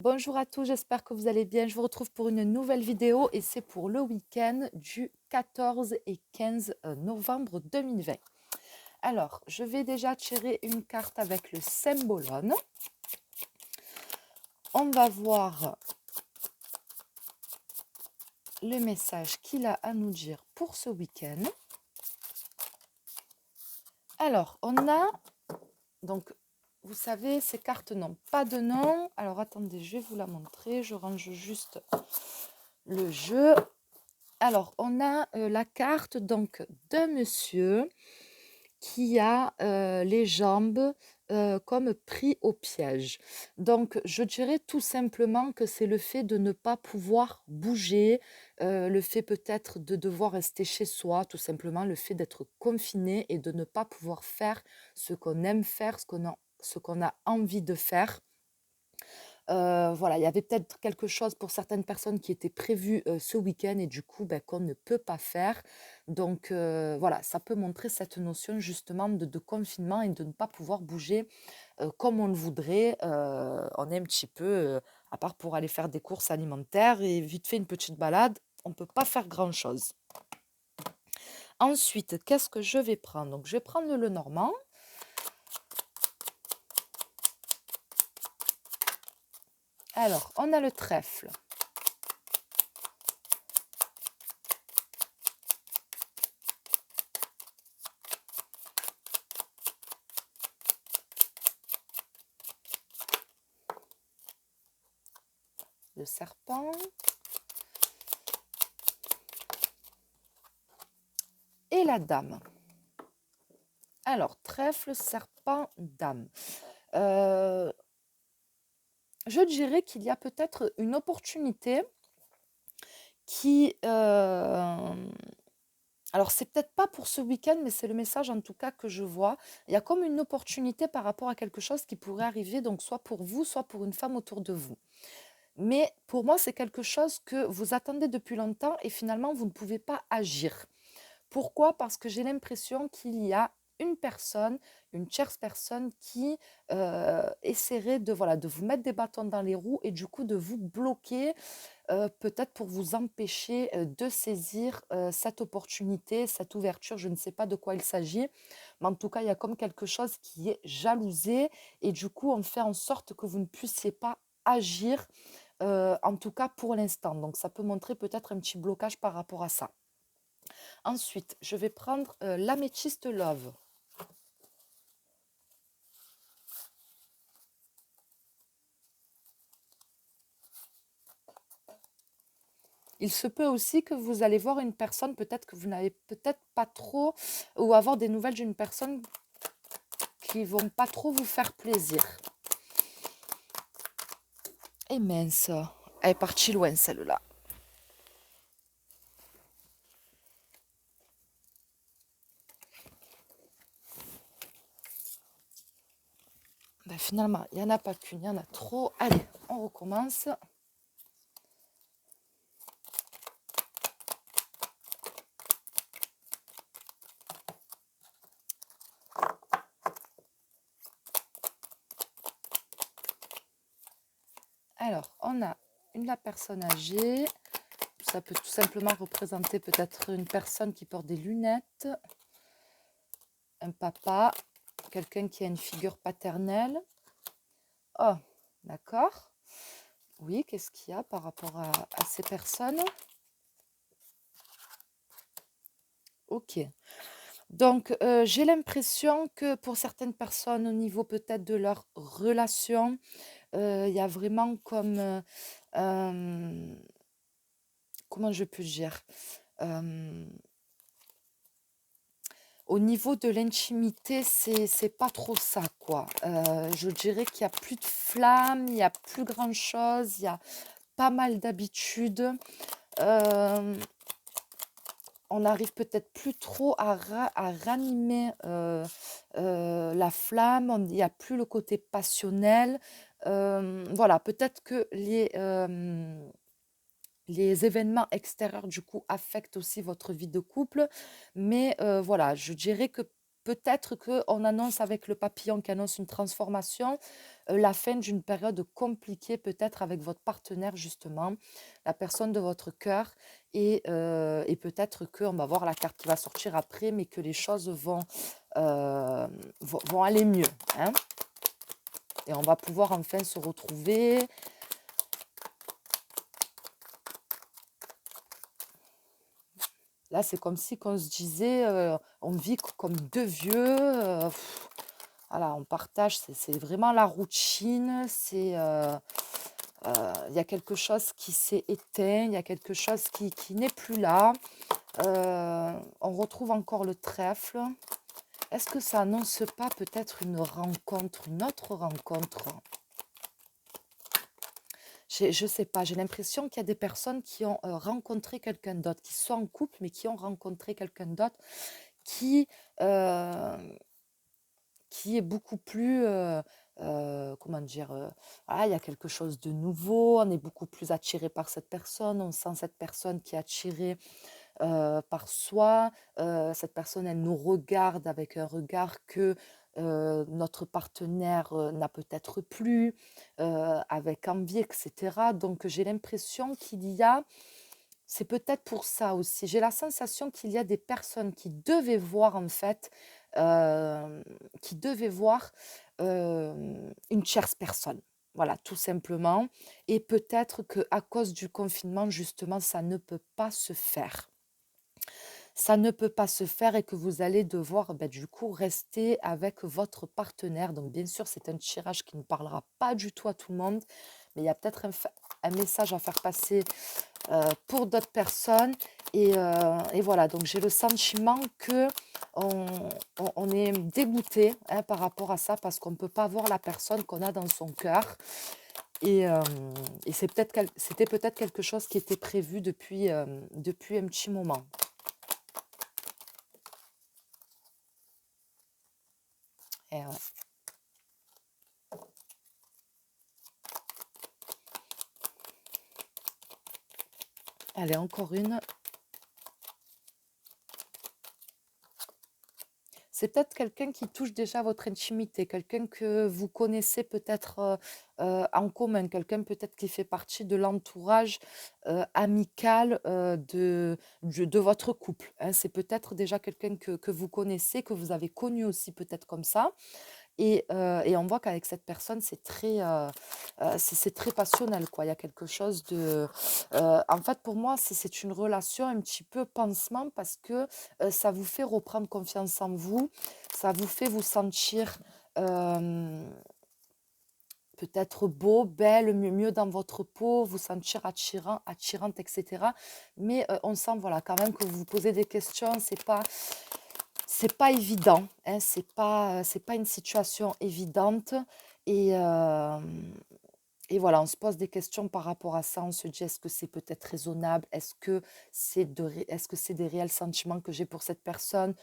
Bonjour à tous, j'espère que vous allez bien. Je vous retrouve pour une nouvelle vidéo et c'est pour le week-end du 14 et 15 novembre 2020. Alors, je vais déjà tirer une carte avec le Symbolone. On va voir le message qu'il a à nous dire pour ce week-end. Alors, on a, donc, vous savez, ces cartes n'ont pas de nom. Alors, attendez, je vais vous la montrer. Je range juste le jeu. Alors, on a la carte donc d'un monsieur qui a les jambes comme pris au piège. Donc, je dirais tout simplement que c'est le fait de ne pas pouvoir bouger, le fait peut-être de devoir rester chez soi, tout simplement le fait d'être confiné et de ne pas pouvoir faire ce qu'on aime faire, ce qu'on a envie de faire. Voilà, il y avait peut-être quelque chose pour certaines personnes qui était prévu, ce week-end et du coup, qu'on ne peut pas faire. Donc voilà, ça peut montrer cette notion justement de confinement et de ne pas pouvoir bouger, comme on le voudrait. On est un petit peu, à part pour aller faire des courses alimentaires et vite fait une petite balade, on ne peut pas faire grand-chose. Ensuite, qu'est-ce que je vais prendre? Donc je vais prendre le normand. Alors, on a le trèfle. Le serpent. Et la dame. Alors, trèfle, serpent, dame. Je dirais qu'il y a peut-être une opportunité qui... alors, c'est peut-être pas pour ce week-end, mais c'est le message en tout cas que je vois. Il y a comme une opportunité par rapport à quelque chose qui pourrait arriver, donc soit pour vous, soit pour une femme autour de vous. Mais pour moi, c'est quelque chose que vous attendez depuis longtemps et finalement, vous ne pouvez pas agir. Pourquoi? Parce que j'ai l'impression qu'il y a une personne, une tierce personne qui essaierait de, voilà, de vous mettre des bâtons dans les roues et du coup de vous bloquer, peut-être pour vous empêcher de saisir cette opportunité, cette ouverture. Je ne sais pas de quoi il s'agit, mais en tout cas, il y a comme quelque chose qui est jalousé et du coup, on fait en sorte que vous ne puissiez pas agir, en tout cas pour l'instant. Donc, ça peut montrer peut-être un petit blocage par rapport à ça. Ensuite, je vais prendre l'améthyste love. Il se peut aussi que vous allez voir une personne, peut-être que vous n'avez peut-être pas trop, ou avoir des nouvelles d'une personne qui vont pas trop vous faire plaisir. Et mince, elle est partie loin celle-là. Finalement, il n'y en a pas qu'une, il y en a trop. Allez, on recommence. Alors, on a la personne âgée. Ça peut tout simplement représenter peut-être une personne qui porte des lunettes, un papa, quelqu'un qui a une figure paternelle. Oh, d'accord. Oui, qu'est-ce qu'il y a par rapport à ces personnes? Ok. Donc, j'ai l'impression que pour certaines personnes, au niveau peut-être de leur relation, il y a vraiment comme, comment je peux dire? Hem, Au niveau de l'intimité, c'est pas trop ça, quoi. Je dirais qu'il y a plus de flamme, il y a plus grand-chose, il y a pas mal d'habitudes. Hem On n'arrive peut-être plus trop à ranimer, la flamme, il n'y a plus le côté passionnel. Voilà, peut-être que les événements extérieurs, du coup, affectent aussi votre vie de couple. Mais, voilà, je dirais que peut-être qu'on annonce avec le papillon qui annonce une transformation, la fin d'une période compliquée peut-être avec votre partenaire justement, la personne de votre cœur et peut-être qu'on va voir la carte qui va sortir après, mais que les choses vont aller mieux, hein, et on va pouvoir enfin se retrouver. Là, c'est comme si qu'on se disait, on vit comme deux vieux, voilà, on partage, c'est vraiment la routine, il y a quelque chose qui s'est éteint, il y a quelque chose qui n'est plus là. On retrouve encore le trèfle. Est-ce que ça annonce pas peut-être une rencontre, une autre rencontre? Je sais pas, j'ai l'impression qu'il y a des personnes qui ont rencontré quelqu'un d'autre, qui sont en couple, mais qui ont rencontré quelqu'un d'autre qui, euh, qui est beaucoup plus, comment dire, voilà, il y a quelque chose de nouveau, on est beaucoup plus attiré par cette personne, on sent cette personne qui est attirée par soi. Cette personne, elle nous regarde avec un regard que notre partenaire n'a peut-être plus, avec envie, etc. Donc j'ai l'impression qu'il y a, c'est peut-être pour ça aussi, j'ai la sensation qu'il y a des personnes qui devaient voir en fait, euh, qui devaient voir une tierce personne. Voilà, tout simplement. Et peut-être que à cause du confinement, justement, ça ne peut pas se faire. Ça ne peut pas se faire et que vous allez devoir, du coup, rester avec votre partenaire. Donc, bien sûr, c'est un tirage qui ne parlera pas du tout à tout le monde, mais il y a peut-être un message à faire passer pour d'autres personnes. Et voilà, donc j'ai le sentiment que on, on est dégoûté, hein, par rapport à ça parce qu'on ne peut pas voir la personne qu'on a dans son cœur. Et, euh, et c'était peut-être quelque chose qui était prévu depuis un petit moment. Et, allez, encore une. C'est peut-être quelqu'un qui touche déjà votre intimité, quelqu'un que vous connaissez peut-être en commun, quelqu'un peut-être qui fait partie de l'entourage amical de votre couple, hein. C'est peut-être déjà quelqu'un que vous connaissez, que vous avez connu aussi peut-être comme ça. Et on voit qu'avec cette personne, c'est très passionnel, quoi. Il y a quelque chose de... en fait, pour moi, c'est une relation un petit peu pansement parce que ça vous fait reprendre confiance en vous, ça vous fait vous sentir euh, peut-être beau, belle, mieux dans votre peau, vous sentir attirante, etc. Mais on sent, voilà, quand même que vous vous posez des questions, c'est pas évident, hein, c'est pas une situation évidente. Et, euh, et voilà, on se pose des questions par rapport à ça. On se dit, est-ce que c'est peut-être raisonnable? Est-ce que c'est des réels sentiments que j'ai pour cette personne?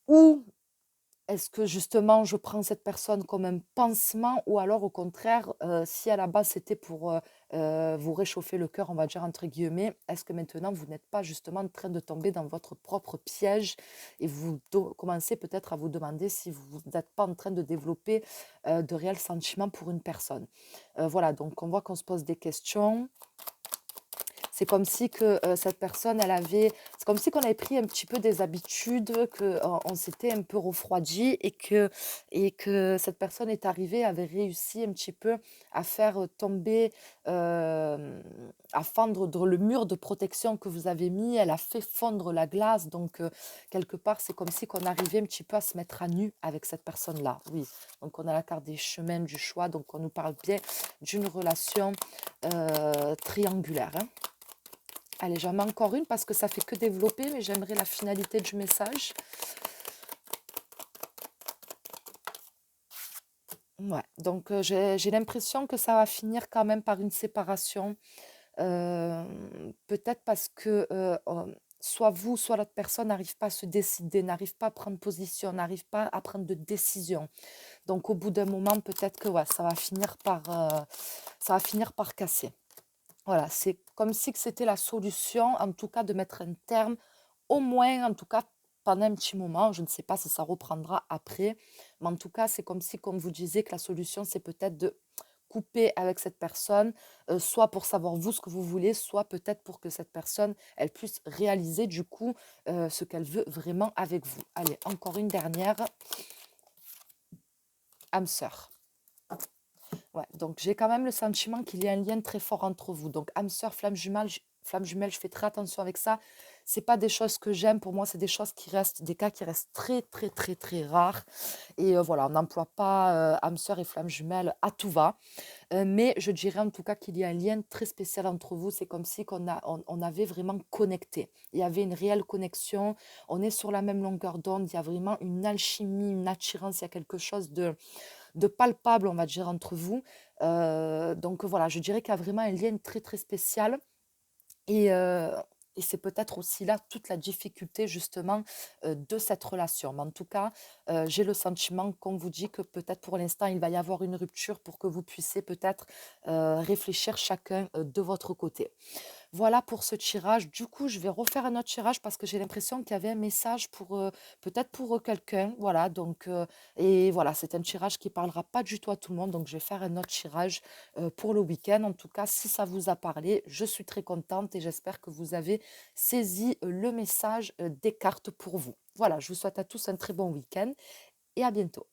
Ou est-ce que justement je prends cette personne comme un pansement ou alors au contraire, si à la base c'était pour vous réchauffer le cœur, on va dire entre guillemets, est-ce que maintenant vous n'êtes pas justement en train de tomber dans votre propre piège et commencez peut-être à vous demander si vous n'êtes pas en train de développer de réels sentiments pour une personne. Voilà, donc on voit qu'on se pose des questions. C'est comme si que cette personne, c'est comme si qu'on avait pris un petit peu des habitudes, que on s'était un peu refroidi et que cette personne est arrivée, avait réussi un petit peu à faire tomber, à fendre le mur de protection que vous avez mis. Elle a fait fondre la glace. Donc, quelque part, c'est comme si qu'on arrivait un petit peu à se mettre à nu avec cette personne-là. Oui. Donc, on a la carte des chemins du choix. Donc, on nous parle bien d'une relation triangulaire, hein. Allez, j'en mets encore une parce que ça fait que développer, mais j'aimerais la finalité du message. Ouais, donc j'ai l'impression que ça va finir quand même par une séparation. Euh, Peut-être parce que soit vous, soit l'autre personne n'arrive pas à se décider, n'arrive pas à prendre position, n'arrive pas à prendre de décision. Donc au bout d'un moment, peut-être que ouais, ça va finir par casser. Voilà, c'est comme si que c'était la solution, en tout cas de mettre un terme, au moins, en tout cas, pendant un petit moment. Je ne sais pas si ça reprendra après, mais en tout cas, c'est comme si, comme vous disiez, que la solution, c'est peut-être de couper avec cette personne, soit pour savoir vous ce que vous voulez, soit peut-être pour que cette personne, elle puisse réaliser du coup ce qu'elle veut vraiment avec vous. Allez, encore une dernière, âme sœur. Ouais, donc j'ai quand même le sentiment qu'il y a un lien très fort entre vous. Donc âme sœur, flamme jumelle, je fais très attention avec ça. C'est pas des choses que j'aime. Pour moi, c'est des choses qui restent, des cas qui restent très, très, très, très rares. Et voilà, on n'emploie pas âme sœur et flamme jumelle à tout va. Mais je dirais en tout cas qu'il y a un lien très spécial entre vous. C'est comme si on avait vraiment connecté. Il y avait une réelle connexion. On est sur la même longueur d'onde. Il y a vraiment une alchimie, une attirance. Il y a quelque chose de palpable, on va dire, entre vous. Donc voilà, je dirais qu'il y a vraiment un lien très, très spécial. Et, et c'est peut-être aussi là toute la difficulté justement de cette relation. Mais en tout cas, j'ai le sentiment qu'on vous dit que peut-être pour l'instant, il va y avoir une rupture pour que vous puissiez peut-être réfléchir chacun de votre côté. Voilà pour ce tirage. Du coup, je vais refaire un autre tirage parce que j'ai l'impression qu'il y avait un message pour peut-être pour quelqu'un. Voilà, donc et voilà, c'est un tirage qui parlera pas du tout à tout le monde. Donc, je vais faire un autre tirage pour le week-end. En tout cas, si ça vous a parlé, je suis très contente et j'espère que vous avez saisi le message des cartes pour vous. Voilà, je vous souhaite à tous un très bon week-end et à bientôt.